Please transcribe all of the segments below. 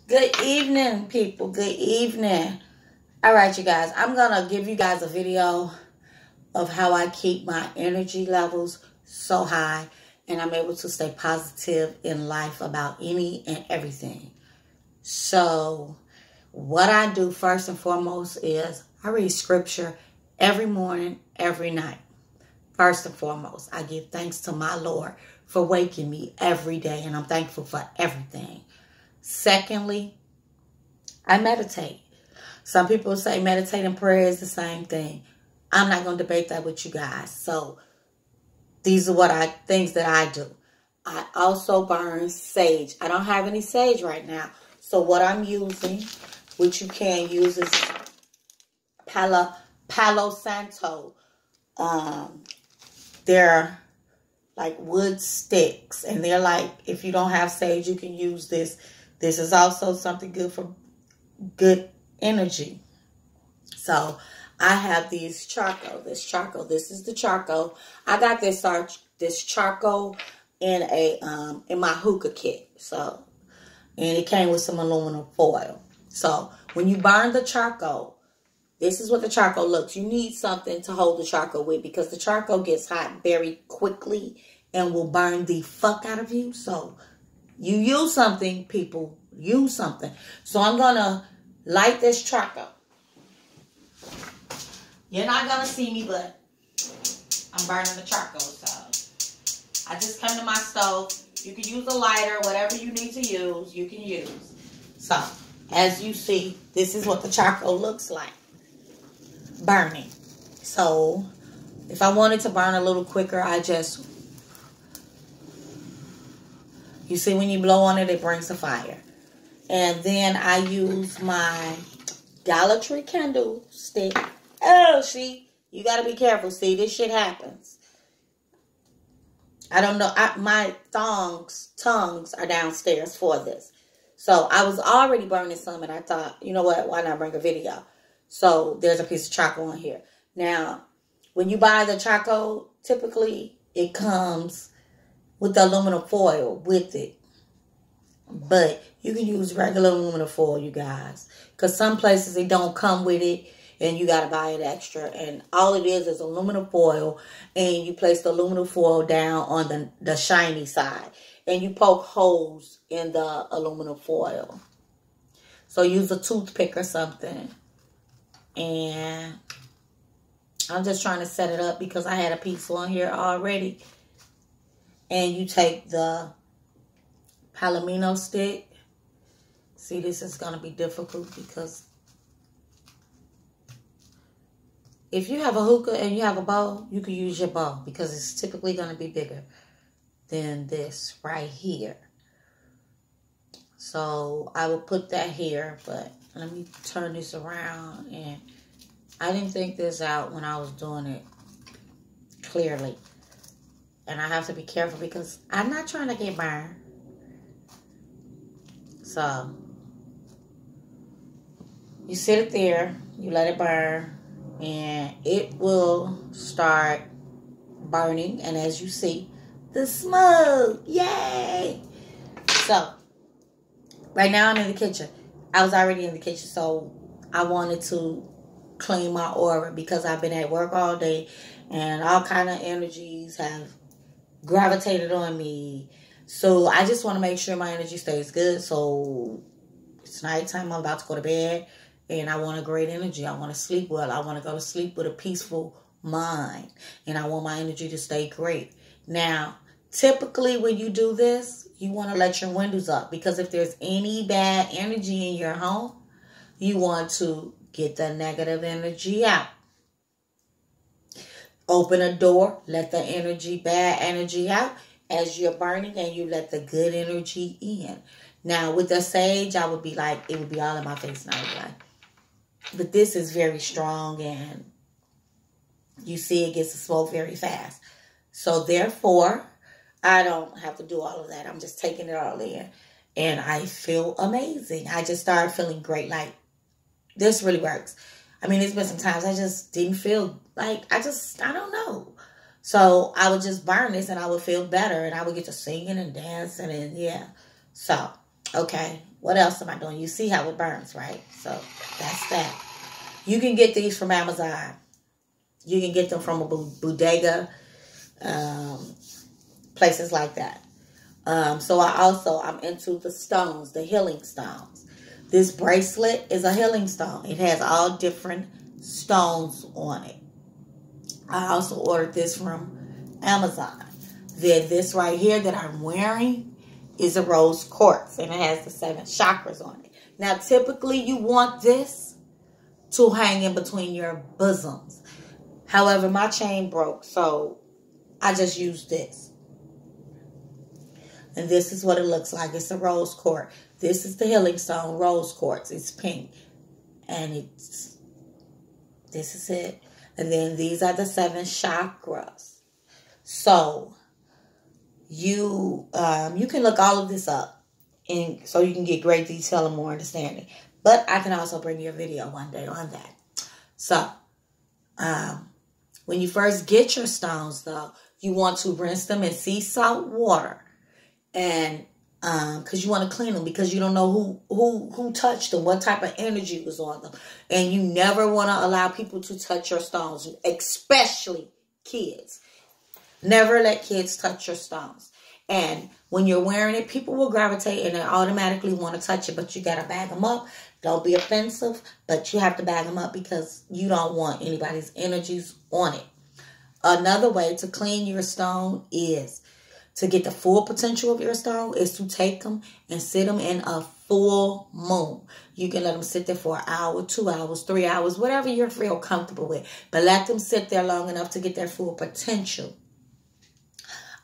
Good evening, people. Good evening. All right, you guys. I'm going to give you guys a video of how I keep my energy levels so high and I'm able to stay positive in life about any and everything. So, what I do first and foremost is I read scripture every morning, every night. First and foremost, I give thanks to my Lord for waking me every day, and I'm thankful for everything. Secondly, I meditate. Some people say meditate and prayer is the same thing. I'm not going to debate that with you guys. So these are things that I do. I also burn sage. I don't have any sage right now. So what I'm using, which you can use, is Palo Santo. They're like wood sticks, and they're like, if you don't have sage, you can use this. This is also something good for good energy. So I have these charcoal. This is the charcoal. I got this charcoal in my hookah kit. So, and it came with some aluminum foil. So when you burn the charcoal, this is what the charcoal looks. You need something to hold the charcoal with, because the charcoal gets hot very quickly and will burn the fuck out of you. So you use something, people. Use something. So I'm going to light this charcoal. You're not going to see me, but I'm burning the charcoal. So I just come to my stove. You can use a lighter. Whatever you need to use, you can use. So as you see, this is what the charcoal looks like. Burning. So if I wanted to burn a little quicker, you see when you blow on it, it brings the fire. And then I use my Dollar Tree candle stick. Oh, see, you got to be careful. See, this shit happens. I don't know. My tongues are downstairs for this. So I was already burning some, and I thought, you know what? Why not bring a video? So there's a piece of charcoal in here. Now, when you buy the charcoal, typically it comes with the aluminum foil with it. But you can use regular aluminum foil, you guys. Because some places it don't come with it, and you got to buy it extra. And all it is aluminum foil, and you place the aluminum foil down on the shiny side. And you poke holes in the aluminum foil. So use a toothpick or something. And I'm just trying to set it up because I had a piece on here already. And you take the palomino stick. See, this is going to be difficult because if you have a hookah and you have a bowl, you can use your bowl because it's typically going to be bigger than this right here. So I will put that here, but let me turn this around. And I didn't think this out when I was doing it clearly. And I have to be careful because I'm not trying to get burned. So you sit it there, you let it burn, and it will start burning. And as you see, the smoke, yay! So right now I'm in the kitchen. I was already in the kitchen, so I wanted to clean my aura because I've been at work all day and all kind of energies have gravitated on me. So I just want to make sure my energy stays good. So it's nighttime. I'm about to go to bed. And I want a great energy. I want to sleep well. I want to go to sleep with a peaceful mind. And I want my energy to stay great. Now, typically when you do this, you want to let your windows up. Because if there's any bad energy in your home, you want to get the negative energy out. Open a door. Let the bad energy out as you're burning, and you let the good energy in. Now, with the sage, I would be like, it would be all in my face, and I would be like, but this is very strong, and you see it gets the smoke very fast. So, therefore, I don't have to do all of that. I'm just taking it all in, and I feel amazing. I just started feeling great. Like, this really works. I mean, there's been some times I just didn't feel like, I don't know. So I would just burn this and I would feel better and I would get to singing and dancing and yeah. So, okay. What else am I doing? You see how it burns, right? So that's that. You can get these from Amazon. You can get them from a bodega, places like that. So I'm into the stones, the healing stones. This bracelet is a healing stone. It has all different stones on it. I also ordered this from Amazon. Then this right here that I'm wearing is a rose quartz, and it has the 7 chakras on it. Now, typically you want this to hang in between your bosoms. However, my chain broke, so I just used this. And this is what it looks like. It's a rose quartz. This is the healing stone, rose quartz. It's pink. And this is it. And then these are the 7 chakras. So you can look all of this up, and so you can get great detail and more understanding. But I can also bring you a video one day on that. So when you first get your stones, though, you want to rinse them in sea salt water. And because you want to clean them, because you don't know who touched them, what type of energy was on them. And you never want to allow people to touch your stones, especially kids. Never let kids touch your stones. And when you're wearing it, people will gravitate and they automatically want to touch it, but you got to bag them up. Don't be offensive, but you have to bag them up because you don't want anybody's energies on it. Another way to clean your stone is to get the full potential of your stone is to take them and sit them in a full moon. You can let them sit there for an hour, 2 hours, 3 hours, whatever you feel comfortable with. But let them sit there long enough to get their full potential.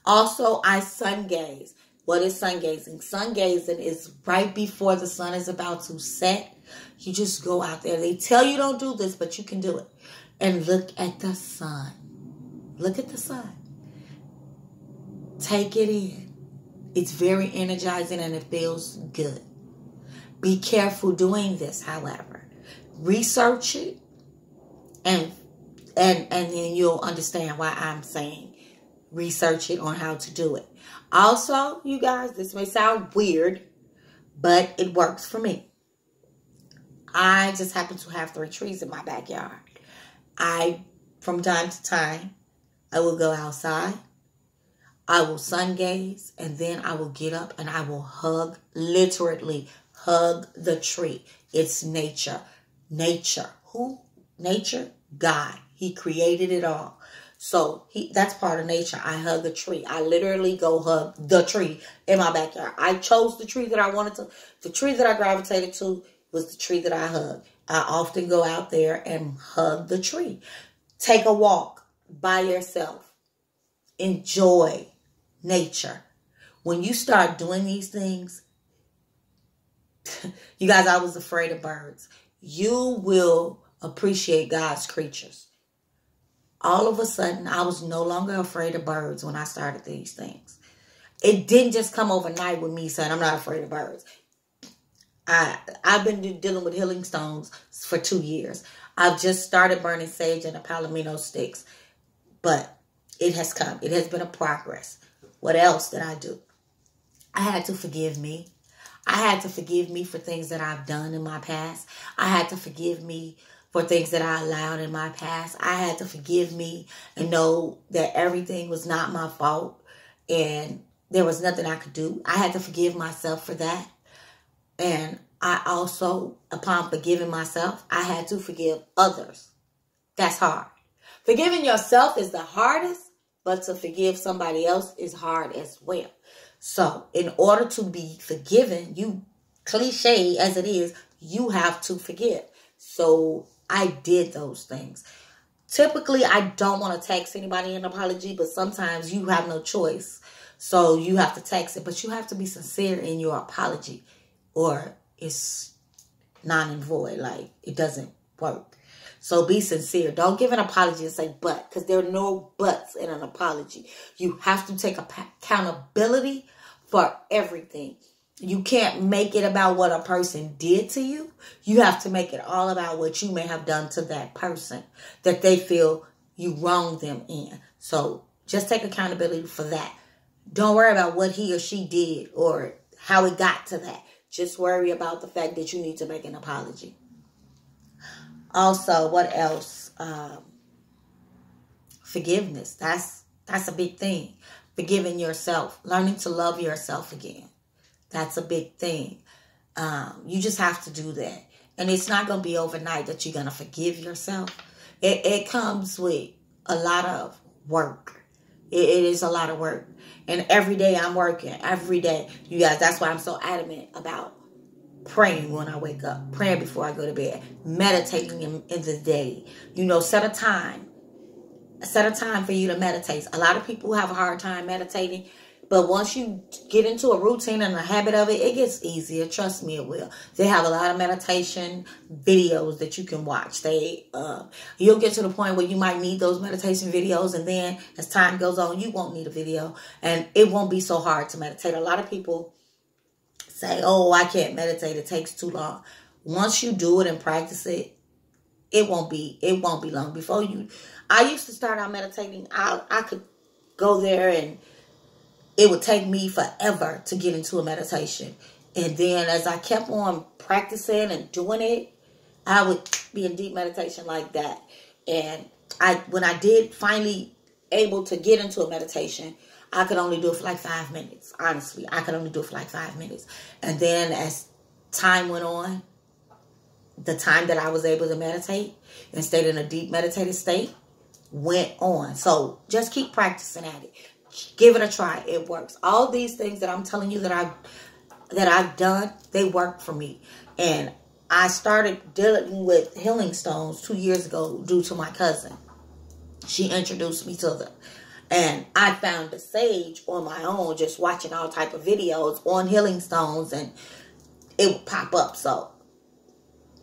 Also, I sun gaze. What is sun gazing? Sun gazing is right before the sun is about to set. You just go out there. They tell you don't do this, but you can do it. And look at the sun. Look at the sun. Take it in. It's very energizing and it feels good. Be careful doing this, however. Research it and then you'll understand why I'm saying research it on how to do it. Also, you guys, this may sound weird, but it works for me. I just happen to have 3 trees in my backyard. From time to time, I will go outside. I will sun gaze, and then I will get up and I will literally hug the tree. It's nature. Nature. Who? Nature? God. He created it all. So that's part of nature. I hug a tree. I literally go hug the tree in my backyard. I chose the tree that I wanted to. The tree that I gravitated to was the tree that I hug. I often go out there and hug the tree. Take a walk by yourself. Enjoy nature. When you start doing these things, you guys, I was afraid of birds. You will appreciate God's creatures. All of a sudden, I was no longer afraid of birds when I started these things. It didn't just come overnight with me saying, I'm not afraid of birds. I've been dealing with healing stones for 2 years. I've just started burning sage and the palomino sticks. But it has come. It has been a progress. What else did I do? I had to forgive me. I had to forgive me for things that I've done in my past. I had to forgive me for things that I allowed in my past. I had to forgive me and know that everything was not my fault and there was nothing I could do. I had to forgive myself for that. And I also, upon forgiving myself, I had to forgive others. That's hard. Forgiving yourself is the hardest, but to forgive somebody else is hard as well. So in order to be forgiven, you, cliche as it is, you have to forgive. So I did those things. Typically, I don't want to text anybody an apology, but sometimes you have no choice. So you have to text it, but you have to be sincere in your apology or it's non and void. Like, it doesn't work. So be sincere. Don't give an apology and say but, because there are no buts in an apology. You have to take accountability for everything. You can't make it about what a person did to you. You have to make it all about what you may have done to that person that they feel you wronged them in. So just take accountability for that. Don't worry about what he or she did or how it got to that. Just worry about the fact that you need to make an apology. Also, what else? Forgiveness. That's a big thing. Forgiving yourself. Learning to love yourself again. That's a big thing. You just have to do that. And it's not going to be overnight that you're going to forgive yourself. It comes with a lot of work. It is a lot of work. And every day I'm working. Every day. You guys, that's why I'm so adamant about praying when I wake up. Praying before I go to bed. Meditating in the day. You know, set a time. Set a time for you to meditate. A lot of people have a hard time meditating. But once you get into a routine and a habit of it, it gets easier. Trust me, it will. They have a lot of meditation videos that you can watch. You'll get to the point where you might need those meditation videos. And then as time goes on, you won't need a video. And it won't be so hard to meditate. A lot of people say, oh, I can't meditate. It takes too long. Once you do it and practice it, it won't be long. I used to start out meditating. I could go there and it would take me forever to get into a meditation. And then as I kept on practicing and doing it, I would be in deep meditation like that. And when I did finally able to get into a meditation, I could only do it for like 5 minutes. Honestly, I could only do it for like 5 minutes. And then as time went on, the time that I was able to meditate and stayed in a deep meditative state went on. So just keep practicing at it. Give it a try. It works. All these things that I'm telling you that I've done, they work for me. And I started dealing with healing stones 2 years ago due to my cousin. She introduced me to them. And I found the sage on my own, just watching all type of videos on healing stones, and it would pop up. So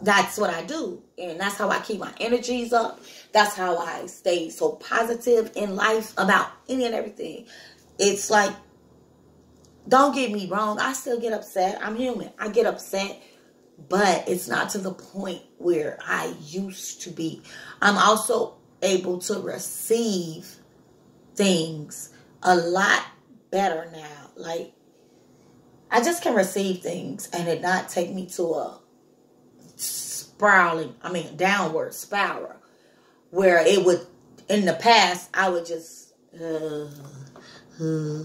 that's what I do. And that's how I keep my energies up. That's how I stay so positive in life about any and everything. It's like, don't get me wrong. I still get upset. I'm human. I get upset. But it's not to the point where I used to be. I'm also able to receive things a lot better now. Like, I just can receive things and it not take me to a downward spiral, where it would, in the past, I would just, so